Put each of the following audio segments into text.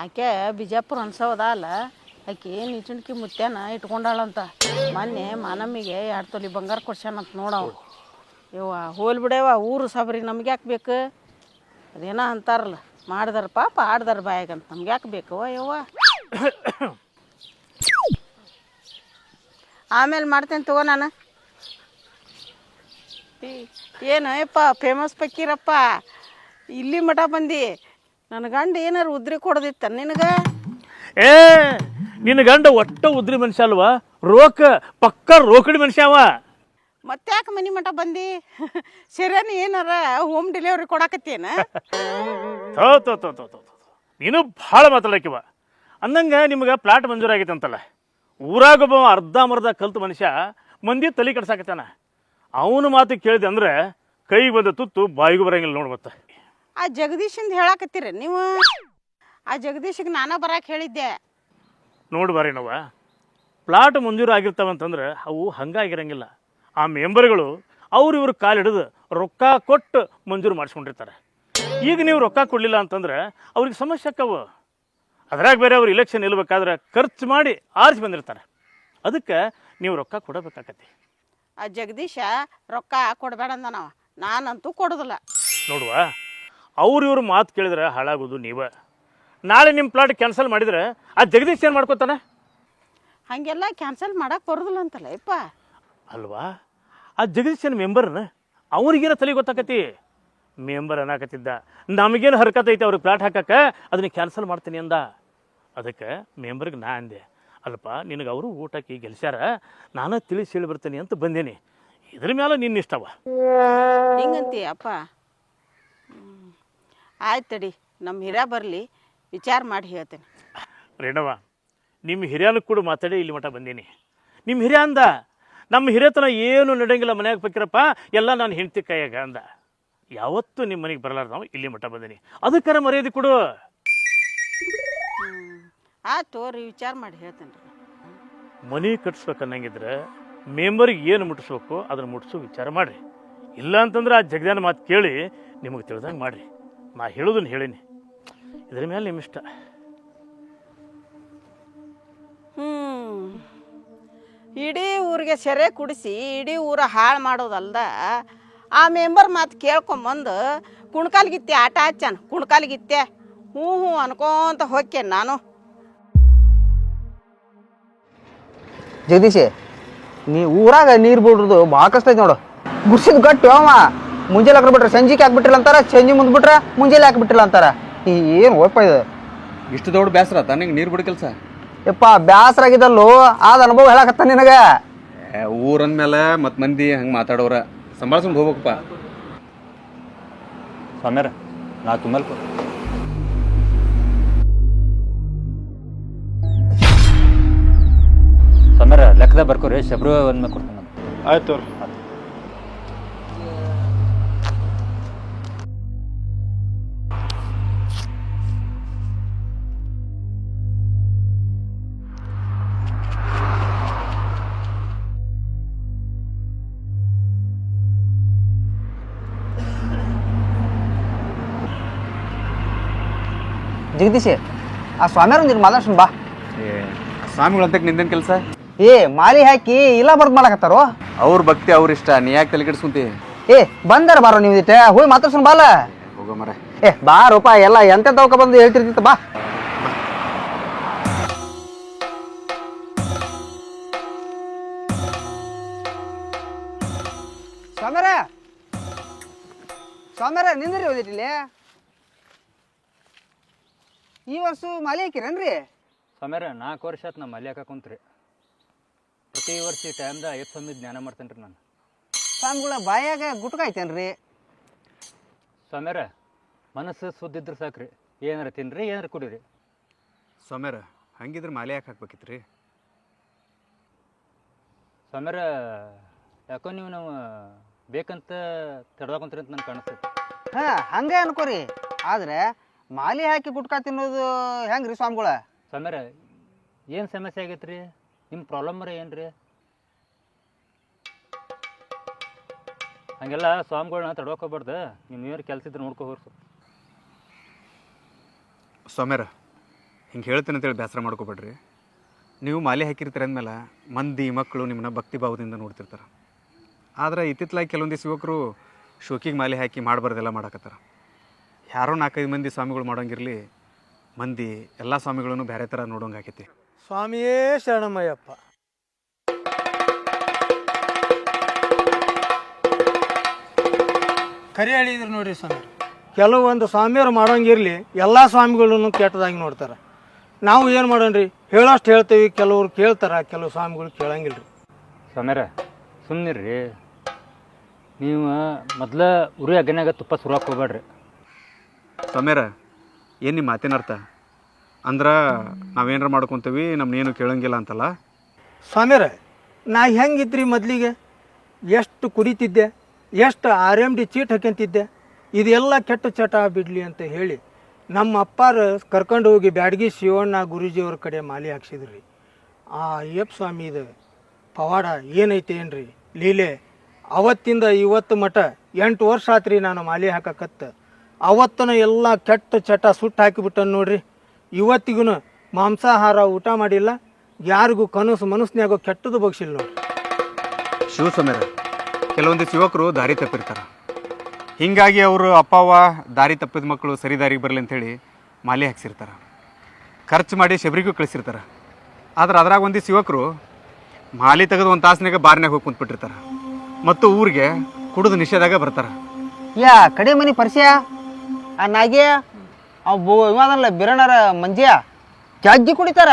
ಆಕೆ ಬಿಜಾಪುರ ಅನ್ಸೋದ ಅಲ್ಲ ಆಕೆ ನಿಚುಣ್ಕಿ ಮುತ್ಯಾನ ಇಟ್ಕೊಂಡಾಳಂತ ಮೊನ್ನೆ ಮಾನಮ್ಮಿಗೆ 2 ತೊಲಿ ಬಂಗಾರ ಕೊಡ್ಸ್ಯಾನಂತ ನೋಡವ. ಯವ್ವ ಹೋಲ್ ಬಿಡವ, ಊರು ಸಬರಿ ನಮ್ಗೆ ಯಾಕೆ ಬೇಕು? ಅದೇನೋ ಅಂತಾರಲ್ಲ, ಮಾಡಿದಾರ ಪಾಪ ಆಡ್ದಾರ ಬಾಯಾಗಂತ ನಮ್ಗೆ ಯಾಕೆ ಬೇಕವ ಯವ್ವ? ಆಮೇಲೆ ಮಾಡ್ತೇನೆ ತಗೋ ನಾನು. ಏನು ಯಪ್ಪ ಫೇಮಸ್ ಪಕ್ಕೀರಪ್ಪ, ಇಲ್ಲಿ ಮಠ ಬಂದು ನನ್ನ ಗಂಡ ಏನಾರು ಉದ್ರಿ ಕೊಡದಿತ್ತ ನಿನಗೆ? ಏ ನಿನ್ನ ಗಂಡ ಒಟ್ಟ ಉದ್ರಿ ಮನುಷ್ಯ ಅಲ್ವಾ, ಪಕ್ಕ ರೋಕಡಿ ಮನುಷ್ಯ ಅವ. ಮತ್ತೆ ಯಾಕೆ ಮನೆ ಮಠ ಬಂದು ಸರಿಯಾನಿ ಏನಾರ ಹೋಮ್ ಡೆಲಿವರಿ ಕೊಡಾಕತ್ತೇನ? ನೀನು ಭಾಳ ಮಾತಾಡಕಿವ ಅಂದಂಗೆ ನಿಮ್ಗೆ ಪ್ಲಾಟ್ ಮಂಜೂರಾಗೈತೆ ಅಂತಲ್ಲ. ಊರಾಗೊಬ್ಬ ಅರ್ಧಂಬರ್ಧ ಕಲ್ತು ಮನುಷ್ಯ ಮಂದಿ ತಲೆ ಕಟ್ಸಾಕತ್ತಾನ. ಅವನು ಮಾತು ಕೇಳಿದೆ ಅಂದ್ರೆ ಕೈಗೆ ಬಂದ ತುತ್ತು ಬಾಯಿಗೂ ಬರಂಗಿಲ್ಲ ನೋಡ್ಬತ್ತ. ಆ ಜಗದೀಶಂದು ಹೇಳಾಕತ್ತೀರ ನೀವು? ಆ ಜಗದೀಶಿಗೆ ನಾನು ಬರಕ್ಕೆ ಹೇಳಿದ್ದೆ. ನೋಡಿ ಬಾರಿ ನಾವು ಪ್ಲಾಟ್ ಮಂಜೂರು ಆಗಿರ್ತಾವಂತಂದ್ರೆ ಅವು ಹಂಗಾಗಿರಂಗಿಲ್ಲ. ಆ ಮೆಂಬರ್ಗಳು ಇವ್ರ ಕಾಲಿಡಿದು ರೊಕ್ಕ ಕೊಟ್ಟು ಮಂಜೂರು ಮಾಡಿಸ್ಕೊಂಡಿರ್ತಾರೆ. ಈಗ ನೀವು ರೊಕ್ಕ ಕೊಡಲಿಲ್ಲ ಅಂತಂದ್ರೆ ಅವ್ರಿಗೆ ಸಮಸ್ಯೆ ಆಕ್ಕವು. ಅದ್ರಾಗ ಬೇರೆ ಅವ್ರು ಇಲೆಕ್ಷನ್ ನಿಲ್ಬೇಕಾದ್ರೆ ಖರ್ಚು ಮಾಡಿ ಆರಿಸಿ ಬಂದಿರ್ತಾರೆ. ಅದಕ್ಕೆ ನೀವು ರೊಕ್ಕ ಕೊಡಬೇಕಾಗತ್ತೆ. ಆ ಜಗದೀಶ ರೊಕ್ಕ ಕೊಡಬೇಡ ಅಂದ ನಾವು, ನಾನಂತೂ ಕೊಡೋದಿಲ್ಲ. ನೋಡುವ, ಇವ್ರ ಮಾತು ಕೇಳಿದ್ರೆ ಹಾಳಾಗೋದು ನೀವೇ. ನಾಳೆ ನಿಮ್ಮ ಪ್ಲಾಟ್ ಕ್ಯಾನ್ಸಲ್ ಮಾಡಿದರೆ ಆ ಜಗದೀಶ್ ಏನು ಮಾಡ್ಕೋತಾನೆ? ಹಾಗೆಲ್ಲ ಕ್ಯಾನ್ಸಲ್ ಮಾಡಕ್ಕೆ ಬರೋದಿಲ್ಲ ಅಂತಲ್ಲ ಯಪ್ಪ. ಅಲ್ವಾ, ಆ ಜಗದೀಶನ ಮೆಂಬರ್ನ ಅವ್ರಿಗೇನ ತಲೆ ಗೊತ್ತಾಕತಿ? ಮೆಂಬರ್ ಅನ್ನಾಕತ್ತಿದ್ದ ನಮಗೇನು ಹರ್ಕತ್ತೈತೆ ಅವ್ರಿಗೆ ಪ್ಲಾಟ್ ಹಾಕಕ್ಕೆ, ಅದನ್ನ ಕ್ಯಾನ್ಸಲ್ ಮಾಡ್ತೀನಿ ಅಂದ. ಅದಕ್ಕೆ ಮೆಂಬರ್ಗೆ ನಾ ಅಂದೆ, ಅಲ್ಪ ನಿನಗೆ ಅವರು ಊಟಕ್ಕೆ ಗೆಲ್ಸ್ಯಾರ, ನಾನು ತಿಳಿಸಿ ಹೇಳಿ ಬರ್ತೀನಿ ಅಂತ ಬಂದೇನಿ. ಇದ್ರ ಮೇಲೆ ನಿನ್ನ ಇಷ್ಟವ. ಹಿಂಗಂತೀಯ ಅಪ್ಪ? ಆಯ್ತು ತಡಿ, ನಮ್ಮ ಹಿರಿಯ ಬರಲಿ, ವಿಚಾರ ಮಾಡಿ ಹೇಳ್ತೇನೆ. ರೇಣವ, ನಿಮ್ಮ ಹಿರಿಯನ ಕೂಡ ಮಾತಾಡಿ ಇಲ್ಲಿ ಮಠ ಬಂದೀನಿ. ನಿಮ್ಮ ಹಿರಿಯ ಅಂದ, ನಮ್ಮ ಹಿರಿಯತನ ಏನು ನಡೆಯಂಗಿಲ್ಲ ಮನ್ಯಾಗ ಬೇಕಿರಪ್ಪ, ಎಲ್ಲ ನಾನು ಹೆಂಡ್ತಿ ಕೈಯಾಗ ಅಂದ. ಯಾವತ್ತೂ ನಿಮ್ಮ ಮನೆಗೆ ಬರಲಾರ್ದು ನಾವು ಇಲ್ಲಿ ಮಠ ಬಂದೀನಿ, ಅದಕ್ಕಾರ ಮರ್ಯಾದೆ ಕೊಡು. ಆಯ್ತು ರೀ, ವಿಚಾರ ಮಾಡಿ ಹೇಳ್ತೇನೆ ರೀ. ಮನೆ ಕಟ್ಸ್ಬೇಕು ಅನ್ನಂಗಿದ್ರೆ ಮೆಂಬರಿಗೆ ಏನು ಮುಟ್ಟಿಸ್ಬೇಕು ಅದನ್ನು ಮುಟ್ಟಿಸೋ ವಿಚಾರ ಮಾಡಿರಿ. ಇಲ್ಲ ಅಂತಂದ್ರೆ ಆ ಜಗದಾನ ಮಾತು ಕೇಳಿ ನಿಮಗೆ ತಿಳಿದಂಗೆ ಮಾಡಿರಿ. ನಾ ಹೇಳೋದನ್ನು ಹೇಳೀನಿ, ಇದ್ರ ಮೇಲೆ ನಿಮ್ಮ ಇಷ್ಟ. ಇಡೀ ಊರಿಗೆ ಸೆರೆ ಕುಡಿಸಿ ಇಡೀ ಊರ ಹಾಳು ಮಾಡೋದಲ್ದ ಆ ಮೆಂಬರ್ ಮಾತು ಕೇಳ್ಕೊಂಬಂದು ಕುಣ್ಕಾಲ್ಗಿತ್ತೆ ಆಟ ಹಚ್ಚಾನ. ಕುಣ್ಕಾಲ್ಗಿತ್ತೆ ಹ್ಞೂ ಹ್ಞೂ ಅನ್ಕೊಂತ ಹೋಗ್ತೇನೆ ನಾನು. ಜಗದೀಶ್, ನೀ ಊರಾಗ ನೀರು ಬಿಡ್ರದು ಭಾಳ ಕಷ್ಟ ಐತೆ ನೋಡು. ಗುಡ್ಸಿದ್ ಗಟ್ಟಿ ಅವ ಮುಂಜಾನೆ ಹಾಕ್ಬಿಟ್ರೆ ಸಂಜಿಗೆ ಹಾಕ್ಬಿಟ್ಟಿಲ್ಲ ಅಂತಾರ, ಸಂಜೆ ಮುಂದೆ ಬಿಟ್ರೆ ಮುಂಜಾನೆ ಹಾಕ್ಬಿಟ್ಟಿಲ್ಲ ಅಂತಾರ. ಏನು ಓಪ ಇದು? ಇಷ್ಟು ದೊಡ್ಡ ಬೇಸರ ತನಗೆ ನೀರು ಬಿಡ ಕೆಲಸ? ಯಪ್ಪ ಬ್ಯಾಸರ ಆಗಿದ್ದಲ್ಲೂ ಆದ ಅನುಭವ ಹೇಳಕತ್ತ ನಿನಗೆ. ಊರಂದ್ಮೇಲೆ ಮತ್ತು ಮಂದಿ ಹಂಗೆ ಮಾತಾಡೋರ ಸಂಭಾಳ್ಸ್ಕೊಂಡು ಹೋಗ್ಬೇಕಪ್ಪ. ಸ್ವಾಮ್ಯಾರ ನಾ ತುಂಬಲ್ಕು ಸ್ವಾಮ್ಯಾರ ಲೆಕ್ಕದಾಗ ಬರ್ಕೋರಿ, ಶಬ್ರು ಒಂದ್ಮೇಲೆ ಕೊಡ್ತೀನಿ. ಆಯ್ತು. ಜಗದೀಶ್, ಆ ಸ್ವಾಮ್ಯಾರ ಒಂದಿಟ್ಟು ಮಾತಾಡ್ಸೋಣ ಬಾ. ಸ್ವಾಮಿಗಳಂತಕ್ಕೆ ನಿಂದೇನು ಕೆಲಸ? ಮಾಲಿ ಹಾಕಿ ಇಲ್ಲ ಬರ್ದು ಮಾಡಕತ್ತಾರೋ. ಅವ್ರ ಭಕ್ತಿ ಅವ್ರ ಇಷ್ಟ, ನೀ ಯಾಕೆ ತಲೆ ಕೆಡಿಸ್ಕೊಂತಿ? ಬಂದಾರ ಬಾರೋ ನೀವು ಇಟ್ಟೆ ಹೋಗಿ ಮಾತಾಡ್ಸೋಣ ಬಾಲ. ಹೋಗೋ ಮರ. ಬಾರಪ್ಪ, ಎಲ್ಲ ಎಂತ ತವಕ ಬಂದು ಹೇಳ್ತಿರ್ತಿತ್ತ ಬಾ. ಸ್ವಾಮ್ಯಾರ ನಿಂದ್ರಿ ಓದಿಟ್ಟಿಲ್ಲ. ಈ ವರ್ಷ ಮಾಲಿ ಹಾಕಿರೇನ್ರಿ? ಸ್ವಾಮ್ಯಾರ 4 ವರ್ಷ ಆಯ್ತು ನಮ್ಮ ಮಲ್ಲಿ ಹಾಕ ಕುಂತ್ರಿ. ಪ್ರತಿ ವರ್ಷ ಈ ಟೈಮ್ದಾಗ 5 ಸ್ವಾಮಿ ಜ್ಞಾನ ಮಾಡ್ತೇನೆ ರೀ ನಾನು. ಸ್ವಾಮಿಗಳ ಬಾಯಾಗ ಗುಟ್ಕ ಐತೇನ್ರಿ? ಸ್ವಾಮ್ಯಾರ ಮನಸ್ಸು ಸುದ್ದಿದ್ರೆ ಸಾಕ್ರಿ, ಏನಾರ ತಿನ್ರಿ ಏನಾರ ಕುಡೀರಿ. ಸ್ವಾಮ್ಯಾರ ಹಂಗಿದ್ರೆ ಮಾಲೆ ಯಾಕೆ ಹಾಕ್ಬೇಕಿತ್ತು ರೀ? ಸ್ವಾಮ್ಯಾರ ಯಾಕೋ ನೀವು ನಾವು ಬೇಕಂತ ತಡ್ದಾಕೊಂತೀರಿ ಅಂತ ನನಗೆ ಕಾಣಿಸ್ತೈತಿ. ಹಂಗೆ ಅನ್ಕೋರಿ, ಆದ್ರೆ ಮಾಲಿ ಹಾಕಿ ಗುಟ್ಕಾ ತಿನ್ನೋದು ಹೆಂಗ್ರಿ ಸ್ವಾಮಿಗಳ? ಸ್ವಾಮ್ಯಾರ ಏನು ಸಮಸ್ಯೆ ಆಗೈತೆ ರೀ? ನಿಮ್ಮ ಪ್ರಾಬ್ಲಮ್ ಏನು ರೀ? ಹಂಗೆಲ್ಲ ಸ್ವಾಮಿಗಳನ್ನ ತಡ್ಕೋಬಾರ್ದು. ನಿಮ್ಮ ಏನು ಕೆಲಸ ಇದ್ರೆ ನೋಡ್ಕೊ ಹೋಗ್ರಿ. ಸ್ವಾಮ್ಯಾರ ಹಿಂಗೆ ಹೇಳ್ತೇನೆ ಅಂತೇಳಿ ಬೇಸರ ಮಾಡ್ಕೋಬೇಡ್ರಿ. ನೀವು ಮಾಲೆ ಹಾಕಿರ್ತೀರ ಅಂದಮೇಲೆ ಮಂದಿ ಮಕ್ಕಳು ನಿಮ್ಮನ್ನ ಭಕ್ತಿ ಭಾವದಿಂದ ನೋಡ್ತಿರ್ತಾರೆ. ಆದ್ರೆ ಇತ್ತಿತ್ತಲಾಗಿ ಕೆಲವೊಂದಿಷ್ಟು ಯುವಕರು ಶೋಕಿಗೆ ಮಾಲೆ ಹಾಕಿ ಮಾಡಬಾರ್ದೆಲ್ಲ ಮಾಡಕತ್ತಾರ. ಯಾರೋ 4-5 ಮಂದಿ ಸ್ವಾಮಿಗಳು ಮಾಡೋಂಗಿರಲಿ, ಮಂದಿ ಎಲ್ಲ ಸ್ವಾಮಿಗಳನ್ನು ಬೇರೆ ಥರ ನೋಡೋಂಗೆ ಆಕೈತಿ. ಸ್ವಾಮಿಯೇ ಶರಣಮಯ್ಯಪ್ಪ. ಕರೆ ಹೇಳಿದ್ರು ನೋಡ್ರಿ ಸ್ವಾಮಿ, ಕೆಲವೊಂದು ಸ್ವಾಮಿಯರು ಮಾಡೋಂಗಿರಲಿ ಎಲ್ಲ ಸ್ವಾಮಿಗಳನ್ನು ಕೆಟ್ಟದಾಗಿ ನೋಡ್ತಾರೆ. ನಾವು ಏನು ಮಾಡೋಣ್ರಿ, ಹೇಳೋಷ್ಟು ಹೇಳ್ತೀವಿ, ಕೆಲವ್ರು ಕೇಳ್ತಾರೆ, ಕೆಲವು ಸ್ವಾಮಿಗಳು ಕೇಳಂಗಿಲ್ಲ ರೀ. ಸ್ವಾಮ್ಯಾರ ಸುಮ್ಮನಿರ್ರಿ. ನೀವು ಮೊದ್ಲು ಉರಿ ಅಗ್ನ್ಯಾಗ ತುಪ್ಪ ಸುರಾಕ್ ಹೋಗ್ಬೇಡ್ರಿ. ಸ್ವಾಮ್ಯಾರ, ಏನು ನಿಮ್ಮ ಮಾತಿನ ಅರ್ಥ? ಅಂದ್ರೆ ನಾವೇನಾರ ಮಾಡ್ಕೊತೀವಿ, ನಮ್ಮನ್ನೇನು ಕೇಳಂಗಿಲ್ಲ ಅಂತಲ್ಲ? ಸ್ವಾಮಿಯರ, ನಾ ಹೆಂಗಿದ್ರಿ ಮೊದಲಿಗೆ, ಎಷ್ಟು ಕುಡಿತಿದ್ದೆ, ಎಷ್ಟು RMD ಚೀಟ್ ಹಾಕ್ಯಂತಿದ್ದೆ, ಇದೆಲ್ಲ ಕೆಟ್ಟ ಚಟ ಬಿಡಲಿ ಅಂತ ಹೇಳಿ ನಮ್ಮ ಅಪ್ಪಾರು ಕರ್ಕೊಂಡು ಹೋಗಿ ಬ್ಯಾಡಗಿ ಶಿವಣ್ಣ ಗುರೂಜಿಯವ್ರ ಕಡೆ ಮಾಲೆ ಹಾಕ್ಸಿದ್ರಿ. ಆ ಅಯ್ಯಪ್ಪ ಸ್ವಾಮಿದು ಪವಾಡ ಏನೈತೆ ಏನ್ರಿ ಲೀಲೆ. ಅವತ್ತಿಂದ ಇವತ್ತು ಮಠ 8 ವರ್ಷ ಆತ್ರಿ ನಾನು ಮಾಲೆ ಹಾಕಕತ್ತ. ಅವತ್ತನ ಎಲ್ಲ ಕೆಟ್ಟ ಚಟ ಸುಟ್ಟು ಹಾಕಿಬಿಟ್ಟನು ನೋಡ್ರಿ. ಇವತ್ತಿಗೂ ಮಾಂಸಾಹಾರ ಊಟ ಮಾಡಿಲ್ಲ, ಯಾರಿಗೂ ಕನಸು ಮನಸ್ಸಿನಾಗೋ ಕೆಟ್ಟದು ಬಗ್ಸಿಲ್ಲ ನೋಡ್ರಿ. ಶಿವಸ್ವಾಮ್ಯಾರ, ಕೆಲವೊಂದಿಷ್ಟು ಯುವಕರು ದಾರಿ ತಪ್ಪಿರ್ತಾರೆ. ಹೀಗಾಗಿ ಅವರು ಅಪ್ಪ ಅವ್ವ ದಾರಿ ತಪ್ಪಿದ ಮಕ್ಕಳು ಸರಿ ದಾರಿಗೆ ಬರಲಿ ಅಂಥೇಳಿ ಮಾಲೆ ಹಾಕ್ಸಿರ್ತಾರೆ, ಖರ್ಚು ಮಾಡಿ ಶಬರಿಗೂ ಕಳಿಸಿರ್ತಾರೆ. ಆದ್ರೆ ಅದ್ರಾಗ ಒಂದಿಷ್ಟು ಯುವಕರು ಮಾಲೆ ತೆಗೆದು ಒಂದು ತಾಸಿನಾಗ ಬಾರ್ನಾಗ ಹೋಗಿ ಕುಂತ್ಬಿಟ್ಟಿರ್ತಾರೆ ಮತ್ತು ಊರಿಗೆ ಕುಡಿದು ನಿಷೇಧಾಗ ಬರ್ತಾರೆ. ಯಾ ಕಡೆ ಮನಿ ಪರಿಚಯ ಆ ನಾಗೆ ಇವನಲ್ಲ ಬಿರಣರ ಮಂಜ್ಯ ಜಗ್ಗಿ ಕುಡಿತಾರ.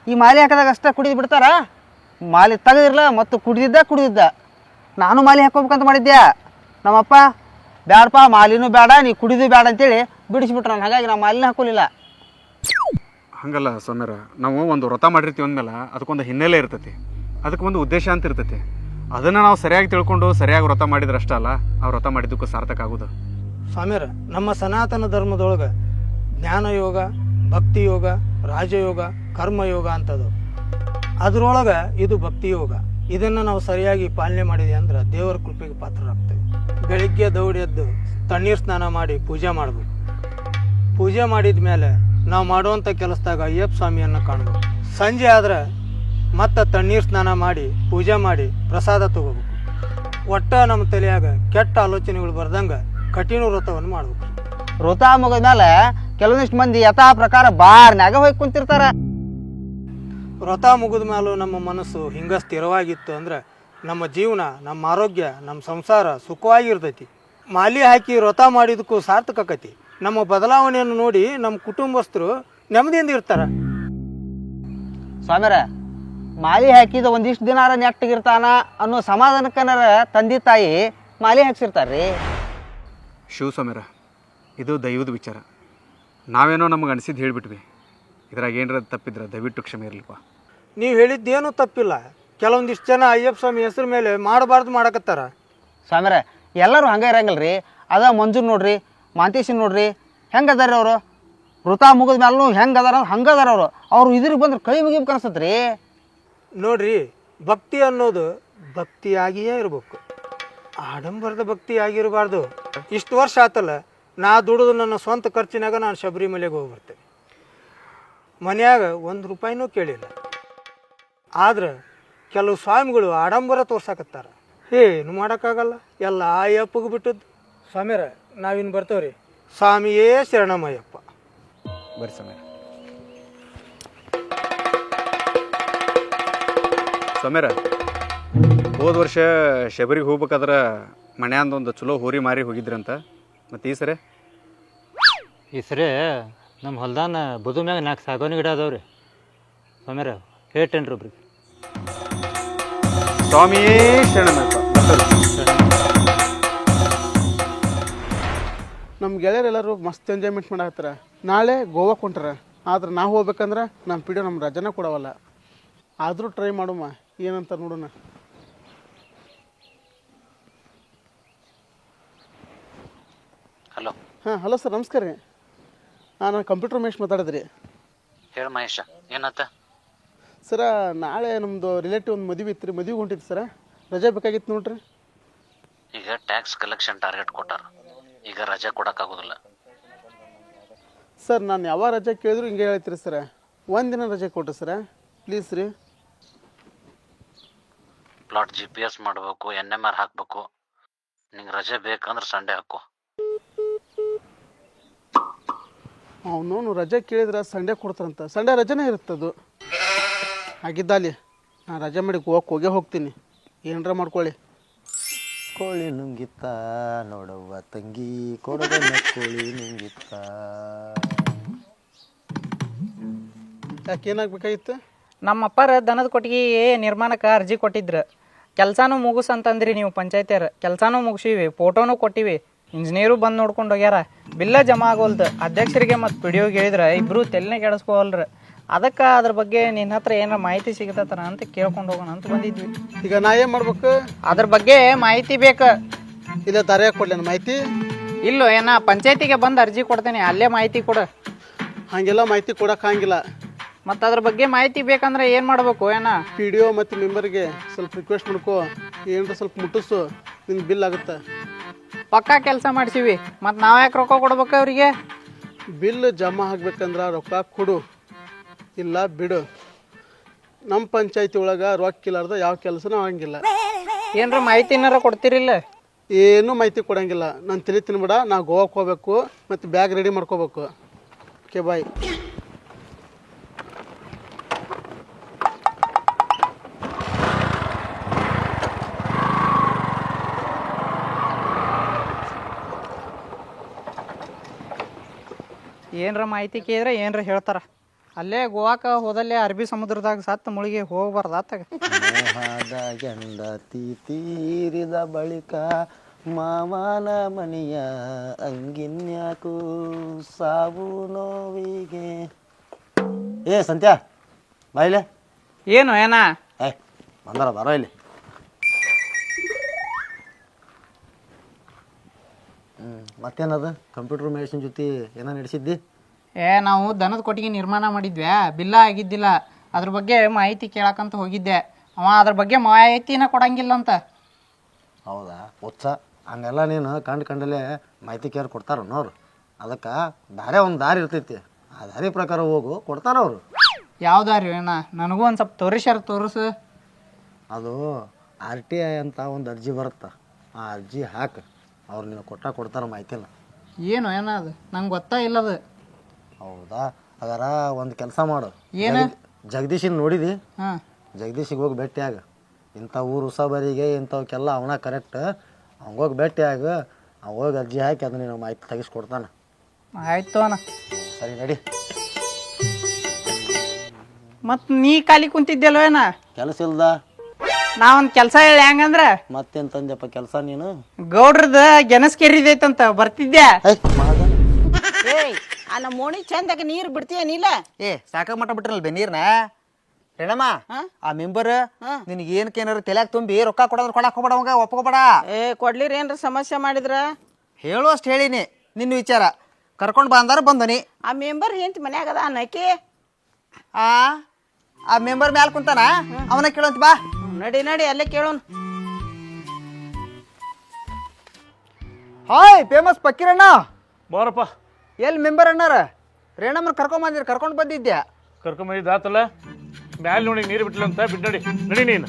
ಈ ಮಾಲೆ ಹಾಕಿದಾಗ ಅಷ್ಟೇ ಕುಡಿದು ಬಿಡ್ತಾರ. ಮಾಲೆ ತೆಗೆದಿರಲ್ಲ ಮತ್ತು ಕುಡಿದಿದ್ದ. ನಾನು ಮಾಲೆ ಹಾಕೋಬೇಕಂತ ಮಾಡಿದ್ದೆ. ನಮ್ಮಪ್ಪ ಬ್ಯಾಡಪ್ಪ, ಮಾಲಿನೂ ಬೇಡ, ನೀ ಕುಡಿದು ಬೇಡ ಅಂತೇಳಿ ಬಿಡಿಸ್ಬಿಟ್ರ. ಹಾಗಾಗಿ ನಾವು ಮಾಲಿನ ಹಾಕೋಲಿಲ್ಲ. ಹಂಗಲ್ಲ ಸ್ವಾಮ್ಯಾರ, ನಾವು ಒಂದು ವ್ರತ ಮಾಡಿರ್ತೀವಿ ಅಂದಮೇಲೆ ಅದಕ್ಕೊಂದು ಹಿನ್ನೆಲೆ ಇರ್ತೈತಿ, ಅದಕ್ಕೆ ಒಂದು ಉದ್ದೇಶ ಅಂತ ಇರ್ತೈತಿ. ಅದನ್ನು ನಾವು ಸರಿಯಾಗಿ ತಿಳ್ಕೊಂಡು ಸರಿಯಾಗಿ ವ್ರತ ಮಾಡಿದ್ರೆ ಅಷ್ಟೇ ಅಲ್ಲ ಆ ವ್ರತ ಮಾಡಿದ್ದಕ್ಕೂ ಸಾರ್ಥಕ ಆಗೋದು. ಸ್ವಾಮಿಯರ, ನಮ್ಮ ಸನಾತನ ಧರ್ಮದೊಳಗೆ ಜ್ಞಾನಯೋಗ, ಭಕ್ತಿ ಯೋಗ, ರಾಜಯೋಗ, ಕರ್ಮಯೋಗ ಅಂತದು. ಅದರೊಳಗೆ ಇದು ಭಕ್ತಿ ಯೋಗ. ಇದನ್ನು ನಾವು ಸರಿಯಾಗಿ ಪಾಲನೆ ಮಾಡಿದ್ವಿ ಅಂದ್ರೆ ದೇವರ ಕೃಪೆಗೆ ಪಾತ್ರರಾಗ್ತೇವೆ. ಬೆಳಿಗ್ಗೆ ದೌಡಿ ಎದ್ದು ತಣ್ಣೀರು ಸ್ನಾನ ಮಾಡಿ ಪೂಜೆ ಮಾಡಬೇಕು. ಪೂಜೆ ಮಾಡಿದ ಮೇಲೆ ನಾವು ಮಾಡುವಂಥ ಕೆಲಸದಾಗ ಅಯ್ಯಪ್ಪ ಸ್ವಾಮಿಯನ್ನು ಕಾಣ್ಬೇಕು. ಸಂಜೆ ಆದ್ರೆ ಮತ್ತೆ ತಣ್ಣೀರು ಸ್ನಾನ ಮಾಡಿ ಪೂಜೆ ಮಾಡಿ ಪ್ರಸಾದ ತಗೋಬೇಕು. ಒಟ್ಟ ನಮ್ಮ ತಲೆಯಾಗ ಕೆಟ್ಟ ಆಲೋಚನೆಗಳು ಬರ್ದಂಗೆ ಕಠಿಣ ವ್ರತವನ್ನು ಮಾಡ್ಬೇಕು. ವ್ರತ ಮುಗಿದ್ಮೇಲೆ ಕೆಲವೊಂದಿಷ್ಟು ಮಂದಿ ಯಥಾ ಪ್ರಕಾರ ಬಾರ್ನ್ಯಾಗ ಹೋಗಿ ಕುಂತಿರ್ತಾರ. ವ್ರತ ಮುಗಿದ ಮೇಲೂ ನಮ್ಮ ಮನಸ್ಸು ಹಿಂಗೆ ಸ್ಥಿರವಾಗಿತ್ತು ಅಂದ್ರೆ ನಮ್ಮ ಜೀವನ, ನಮ್ಮ ಆರೋಗ್ಯ, ನಮ್ಮ ಸಂಸಾರ ಸುಖವಾಗಿರ್ತೈತಿ. ಮಾಲಿ ಹಾಕಿ ವ್ರತ ಮಾಡಿದಕ್ಕೂ ಸಾರ್ಥಕ ಆಕೈತಿ. ನಮ್ಮ ಬದಲಾವಣೆಯನ್ನು ನೋಡಿ ನಮ್ಮ ಕುಟುಂಬಸ್ಥರು ನೆಮ್ಮದಿಯಿಂದ ಇರ್ತಾರೆ. ಸ್ವಾಮಿಯರ, ಮಾಲಿ ಹಾಕಿದ ಒಂದಿಷ್ಟು ದಿನಾರ ನೆಟ್ಟಗಿರ್ತಾನ ಅನ್ನೋ ಸಮಾಧಾನಕ್ಕನಾರ ತಂದೆ ತಾಯಿ ಮಾಲಿ ಹಾಕ್ಸಿರ್ತಾರ್ರಿ. ಶಿವಸ್ವಾಮ್ಯಾರ, ಇದು ದೈವದ ವಿಚಾರ. ನಾವೇನೋ ನಮಗೆ ಅನಿಸಿದ್ದು ಹೇಳಿಬಿಟ್ವಿ. ಇದ್ರಾಗ ಏನಾರ ತಪ್ಪಿದ್ರೆ ದಯವಿಟ್ಟು ಕ್ಷಮೆ ಇರಲಿಪ್ಪ. ನೀವು ಹೇಳಿದ್ದೇನೂ ತಪ್ಪಿಲ್ಲ. ಕೆಲವೊಂದಿಷ್ಟು ಜನ ಅಯ್ಯಪ್ಪ ಸ್ವಾಮಿ ಹೆಸರು ಮೇಲೆ ಮಾಡಬಾರ್ದು ಮಾಡಕತ್ತಾರ. ಸ್ವಾಮಿಯರ, ಎಲ್ಲರೂ ಹಂಗೆ ಇರಂಗಿಲ್ಲ ರೀ. ಅದ ಮಂಜೂರ್ ನೋಡ್ರಿ, ಮಾಂತೇಶನ್ ನೋಡ್ರಿ, ಹೆಂಗೆ ಅದಾರ ಅವರು. ವೃತ ಮುಗಿದ ಮೇಲೂ ಹೆಂಗೆ ಅದಾರ ಹಂಗೆ ಅದಾರ ಅವರು. ಅವ್ರು ಇದ್ರಿಗೆ ಬಂದ್ರೆ ಕೈ ಮುಗಿಬೇಕು ಅನ್ಸತ್ತೆ ರೀ. ನೋಡ್ರಿ, ಭಕ್ತಿ ಅನ್ನೋದು ಭಕ್ತಿಯಾಗಿಯೇ ಇರಬೇಕು, ಆಡಂಬರದ ಭಕ್ತಿ ಆಗಿರಬಾರ್ದು. ಇಷ್ಟು ವರ್ಷ ಆತಲ್ಲ, ನಾ ದುಡಿದು ನನ್ನ ಸ್ವಂತ ಖರ್ಚಿನಾಗ ನಾನು ಶಬರಿಮಲೆಗೆ ಹೋಗಿ ಬರ್ತೇನೆ. ಮನ್ಯಾಗ 1 ರೂಪಾಯಿನೂ ಕೇಳಿಲ್ಲ. ಆದ್ರೆ ಕೆಲವು ಸ್ವಾಮಿಗಳು ಆಡಂಬರ ತೋರ್ಸಾಕತ್ತಾರ. ಏನು ಮಾಡೋಕ್ಕಾಗಲ್ಲ, ಎಲ್ಲ ಅಯ್ಯಪ್ಪಗೆ ಬಿಟ್ಟದ್ದು. ಸ್ವಾಮಿಯರ, ನಾವಿನ್ನು ಬರ್ತೇವ್ರಿ. ಸ್ವಾಮಿಯೇ ಶರಣಮಯ್ಯಪ್ಪ. ಬರ್ರಿ ಸ್ವಾಮ್ಯಾರ. ಸ್ವಾಮ್ಯಾರ, ಹೋದ ವರ್ಷ ಶಬರಿಗೆ ಹೋಗ್ಬೇಕಾದ್ರೆ ಮನ್ಯಾಂದೊಂದು ಚಲೋ ಹೋರಿ ಮಾರಿ ಹೋಗಿದ್ರಂತ, ಮತ್ತು ಈ ಸರಿ ನಮ್ಮ ಹೊಲ್ದಾನ ಬದು ಮ್ಯಾಗ 4 ಸಾಗೋನಿ ಗಿಡ ಅದಾವ್ರಿ. ಸ್ವಾಮ್ಯಾರ ಹೇಳ್ತೇನ್ರಿ ಒಬ್ರಿಗೆ. ಸ್ವಾಮಿಯೇ ಶರಣಮಯ್ಯಪ್ಪ. ನಮ್ಮ ಗೆಳೆಯರೆಲ್ಲರೂ ಮಸ್ತ್ ಎಂಜಾಯ್ಮೆಂಟ್ ಮಾಡಾಕತ್ತಾರ. ನಾಳೆ ಗೋವಾಕ್ಕೆ ಹೊಂಟಾರ. ಆದ್ರೆ ನಾವು ಹೋಗ್ಬೇಕಂದ್ರೆ ನಮ್ಮ ಪಿಡಿಯೋ ನಮ್ಮ ರಜನ ಕೊಡವಲ್ಲ. ಆದರೂ ಟ್ರೈ ಮಾಡುಮ್ಮ, ಏನಂತ ನೋಡೋಣ. ಹಲೋ. ಹಾಂ, ಹಲೋ ಸರ್, ನಮಸ್ಕಾರ ರೀ. ನಾನು ಕಂಪ್ಯೂಟರ್ ಮಹೇಶ್ ಮಾತಾಡಿದ್ರಿ. ಹೇಳು ಮಹೇಶ, ಏನತ್ತ? ಸರ, ನಾಳೆ ನಮ್ಮದು ರಿಲೇಟಿವ್ ಒಂದು ಮದುವೆ ಇತ್ತು ರೀ. ಮದುವೆಗೆ ಹೊಂಟಿತ್ತು ಸರ, ರಜೆ ಬೇಕಾಗಿತ್ತು ನೋಡ್ರಿ. ಈಗ ಟ್ಯಾಕ್ಸ್ ಕಲೆಕ್ಷನ್ ಟಾರ್ಗೆಟ್ ಕೊಟ್ಟಾರ, ಈಗ ರಜೆ ಕೊಡೋಕ್ಕಾಗೋದಿಲ್ಲ. ಸರ್ ನಾನು ಯಾವ ರಜೆ ಕೇಳಿದ್ರು ಹಿಂಗೆ ಹೇಳ್ತೀರಿ ಸರ. ಒಂದಿನ ರಜೆ ಕೊಡ್ರಿ ಸರ ಪ್ಲೀಸ್ ರೀ. ಪ್ಲಾಟ್ GPS ಮಾಡಬೇಕು, NMR ಹಾಕಬೇಕು. ನಿಂಗೆ ರಜೆ ಬೇಕಂದ್ರೆ ಸಂಡೇ ಹಾಕು. ಅವನು ರಜೆ ಕೇಳಿದ್ರೆ ಸಂಡೇ ಕೊಡ್ತಾರಂತ. ಸಂಡೇ ರಜೆನೇ ಇರುತ್ತದು. ಆಗಿದ್ದಲ್ಲಿ ನಾನು ರಜೆ ಮಾಡಿ ಗೋವಾಕ್ಕೆ ಹೋಗೇ ಹೋಗ್ತೀನಿ. ಏನರ ಮಾಡ್ಕೊಳ್ಳಿ. ಕೋಳಿ ನುಂಗಿತ್ತ ನೋಡವ್ವ ತಂಗಿ ಕೊಡಗನ ಕೋಳಿ ನುಂಗಿತ್ತ. ಯಾಕೆ ಏನಾಗಬೇಕಾಗಿತ್ತು? ನಮ್ಮ ಅಪ್ಪಾರ ದನದ ಕೊಟ್ಟಿಗೆ ನಿರ್ಮಾಣಕ್ಕೆ ಅರ್ಜಿ ಕೊಟ್ಟಿದ್ರು. ಕೆಲಸನೂ ಮುಗಿಸ್ ಅಂತಂದ್ರಿ ನೀವು ಪಂಚಾಯತಿಯರ್. ಕೆಲಸನೂ ಮುಗಿಸಿವಿ, ಫೋಟೋನು ಕೊಟ್ಟಿವಿ, ಇಂಜಿನಿಯರು ಬಂದು ನೋಡ್ಕೊಂಡು ಹೋಗ್ಯಾರ. ಬಿಲ್ಲ ಜಮಾ ಆಗೋಲ್ದು. ಅಧ್ಯಕ್ಷರಿಗೆ ಮತ್ತು ಪಿ ಡಿ ಒಗೆ ಹೇಳಿದ್ರೆ ಇಬ್ಬರು ತೆಲಿನೇ ಕೆಡಿಸ್ಕೋವಲ್ರಿ. ಅದಕ್ಕೆ ಅದ್ರ ಬಗ್ಗೆ ನಿನ್ನ ಹತ್ರ ಏನಾರ ಮಾಹಿತಿ ಸಿಗತ್ತನ ಅಂತ ಕೇಳ್ಕೊಂಡು ಹೋಗೋಣ ಅಂತ ಬಂದಿದ್ವಿ. ಈಗ ನಾ ಏನು ಮಾಡ್ಬೇಕು? ಅದ್ರ ಬಗ್ಗೆ ಮಾಹಿತಿ ಬೇಕು. ಇಲ್ಲ ದಾರಿಯಾಗಿ ಕೊಡ್ಲೇನು ಮಾಹಿತಿ? ಇಲ್ಲೋ ಏನ ಪಂಚಾಯತಿಗೆ ಬಂದು ಅರ್ಜಿ ಕೊಡ್ತೇನೆ, ಅಲ್ಲೇ ಮಾಹಿತಿ ಕೊಡು. ಹಾಗೆಲ್ಲ ಮಾಹಿತಿ ಕೊಡೋಕ್ಕಾಗಿಲ್ಲ. ಮತ್ತು ಅದ್ರ ಬಗ್ಗೆ ಮಾಹಿತಿ ಬೇಕಂದ್ರೆ ಏನು ಮಾಡಬೇಕು ಏನ? ಪಿ ಡಿ ಒ ಮತ್ತು ಮೆಂಬರ್ಗೆ ಸ್ವಲ್ಪ ರಿಕ್ವೆಸ್ಟ್ ಮಾಡ್ಕೋ, ಏನರ ಸ್ವಲ್ಪ ಮುಟ್ಟಿಸು, ನಿನ್ನ ಬಿಲ್ ಆಗುತ್ತೆ. ಪಕ್ಕಾ ಕೆಲಸ ಮಾಡಿಸಿವಿ, ಮತ್ತು ನಾವು ಯಾಕೆ ರೊಕ್ಕ ಕೊಡ್ಬೇಕು ಅವರಿಗೆ? ಬಿಲ್ ಜಮಾ ಆಗ್ಬೇಕಂದ್ರೆ ರೊಕ್ಕ ಕೊಡು, ಇಲ್ಲ ಬಿಡು. ನಮ್ಮ ಪಂಚಾಯತಿ ಒಳಗೆ ರೊಕ್ಕ ಇಲ್ಲಾರ್ದ ಯಾವ ಕೆಲಸನೂ ಆಗಂಗಿಲ್ಲ. ಏನಾರ ಮಾಹಿತಿ ಏನಾರ ಕೊಡ್ತೀರಿಲ್ಲ? ಏನೂ ಮಾಹಿತಿ ಕೊಡಂಗಿಲ್ಲ. ನಾನು ತಲೆ ತಿನ್ಬೇಡ. ನಾ ಗೋವಾಕ್ಕೆ ಹೋಗ್ಬೇಕು ಮತ್ತು ಬ್ಯಾಗ್ ರೆಡಿ ಮಾಡ್ಕೋಬೇಕು. Okay bye. ಏನರ ಮಾಹಿತಿ ಕೇಳಿದ್ರೆ ಏನರ ಹೇಳ್ತಾರೆ. ಅಲ್ಲೇ ಗೋವಾಕ್ಕೆ ಹೋದಲ್ಲೇ ಅರಬ್ಬಿ ಸಮುದ್ರದಾಗ ಸತ್ತು ಮುಳುಗಿ ಹೋಗ್ಬಾರ್ದು ಆತಾಗ. ಮೋಹದ ಗೆಂಡತಿ ತೀರಿದ ಬಳಿಕ ಮಾವನ ಮನೆಯ ಅಂಗಿನ್ಯಾಕು ಸಾವು ನೋವಿಗೆ. ಏ ಸಂತ್ಯಾ ಬಾಯಿಲೆ. ಏನು ಏನ? ಏ ಬಂದಾರ ಬರೋ ಇಲ್ಲಿ. ಮತ್ತೇನದ ಕಂಪ್ಯೂಟರ್ ಮೆಡಿಸಿನ್ ಜೊತೆ ಏನೋ ನಡೆಸಿದ್ದಿ? ನಾವು ದನದ ಕೊಟ್ಟಿಗೆ ನಿರ್ಮಾಣ ಮಾಡಿದ್ವಿ, ಬಿಲ್ಲ ಆಗಿದ್ದಿಲ್ಲ. ಅದ್ರ ಬಗ್ಗೆ ಮಾಹಿತಿ ಕೇಳಕ್ಕಂತ ಹೋಗಿದ್ದೆ. ಅವ ಅದ್ರ ಬಗ್ಗೆ ಮಾಹಿತಿನ ಕೊಡಂಗಿಲ್ಲ ಅಂತ. ಹೌದಾ ಉತ್ಸಾಹ ಹಂಗೆಲ್ಲ ನೀನು ಕಂಡಲ್ಲೇ ಮಾಹಿತಿ ಕೇರ್ ಕೊಡ್ತಾರ ನೋರು. ಅದಕ್ಕೆ ಒಂದು ದಾರಿ ಇರ್ತೈತಿ, ಆ ದಾರಿ ಪ್ರಕಾರ ಹೋಗು, ಕೊಡ್ತಾರ ಅವರು. ಯಾವ ದಾರಿ ಏನ? ನನಗೂ ಒಂದು ಸ್ವಲ್ಪ ತೋರಿಸು. ಅದು RTI ಅಂತ ಒಂದು ಅರ್ಜಿ ಬರುತ್ತೆ, ಆ ಅರ್ಜಿ ಹಾಕು, ಅವ್ರು ನೀನು ಕೊಡ್ತಾರ ಮಾಹಿತಿನ. ಏನು ಏನ ಅದು? ನಂಗೆ ಗೊತ್ತಾ ಇಲ್ಲದು. ಹೌದಾ ಅದರ ಒಂದು ಕೆಲಸ ಮಾಡು. ಏನು? ಜಗದೀಶಿನ ನೋಡಿದಿ? ಹಾಂ, ಜಗದೀಶಿಗೆ ಹೋಗಿ ಭೇಟಿಯಾಗ. ಇಂಥ ಊರು ಉಸಾಬರಿಗೆ ಇಂಥವಕ್ಕೆಲ್ಲ ಅವನ ಕರೆಕ್ಟ್. ಹೋಗಿ ಭೇಟಿಯಾಗ, ಅವ ಹೋಗಿ ಅರ್ಜಿ ಹಾಕಿ ಅದನ್ನ ನೀನು ಮಾಹಿತಿ ತೆಗಿಸ್ಕೊಡ್ತಾನೆ. ಆಯ್ತು ಅಣ್ಣ. ಸರಿ ನಡಿ. ಮತ್ತು ನೀ ಖಾಲಿ ಕುಂತಿದ್ದೆಲ್ಲೋ ಏನ? ಕೆಲಸ ಇಲ್ದ? ನಾ ಒಂದು ಕೆಲಸ ಹೇಳಿ ಹೆಂಗಂದ್ರೆ, ಮತ್ತೇನು ತಂದೆಪ್ಪ ಕೆಲಸ ನೀನು? ಗೌಡ್ರದ ಗೆನಸ್ ಕೆರಿದೈತಂತ ಬರ್ತಿದ್ದೆ. ಏಯ್ ಆ ನಮ್ಮ ಮೋಣಿ ಚಂದಾಗ ನೀರು ಬಿಡ್ತೀಯನಿಲ್ಲ? ಏ ಸಾಕ ಮಟ್ಟ ಬಿಟ್ರಲ್ಲ ಬೆ ನೀರ್ನ. ರೇಣಮ್ಮ ಆ ಮೆಂಬರ್ ನಿನಗೆ ಏನಕ್ಕೇನಾರು ತಲೆಯಾಗ ತುಂಬಿ ರೊಕ್ಕ ಕೊಡೋದ್ರ ಕೊಡಕ್ಕೆ ಹೋಗ್ಬೇಡ, ಅವಾಗ ಒಪ್ಕೋಬೇಡ. ಏ ಕೊಡ್ಲಿರಿ ಏನ್ರ ಸಮಸ್ಯೆ ಮಾಡಿದ್ರ? ಹೇಳುವಷ್ಟು ಹೇಳಿನಿ, ನಿನ್ನ ವಿಚಾರ ಕರ್ಕೊಂಡು ಬಂದಾರ ಬಂದನಿ. ಆ ಮೆಂಬರ್ ಹೆಂತ ಮನ್ಯಾಗ ಅದ ಅನ್ನಕ್ಕೆ? ಆ ಮೆಂಬರ್ ಮ್ಯಾಲ ಕುಂತಾನ, ಅವನ ಕೇಳಂತ ಬಾ. ನಡಿ ಅಲ್ಲೇ ಕೇಳೋಣ. Hi famous Pakkiranna. ಬಾರಪ್ಪ. ಎಲ್ಲಿ ಮೆಂಬರ್ ಅಣ್ಣಾರ? ರೇಣಮ್ಮನ ಕರ್ಕೊಂಡ್ ಬಂದಿದ್ದೆ. ಕರ್ಕೊಂಬಂದಿದ್ದು ಆತಲ್ಲ, ಮ್ಯಾಲೆ ನೋಡಿ ನೀರು ಬಿಟ್ಟಿಲ್ಲ ಅಂತ ಬಿಟ್ಟು ನಡಿ ನೀನು.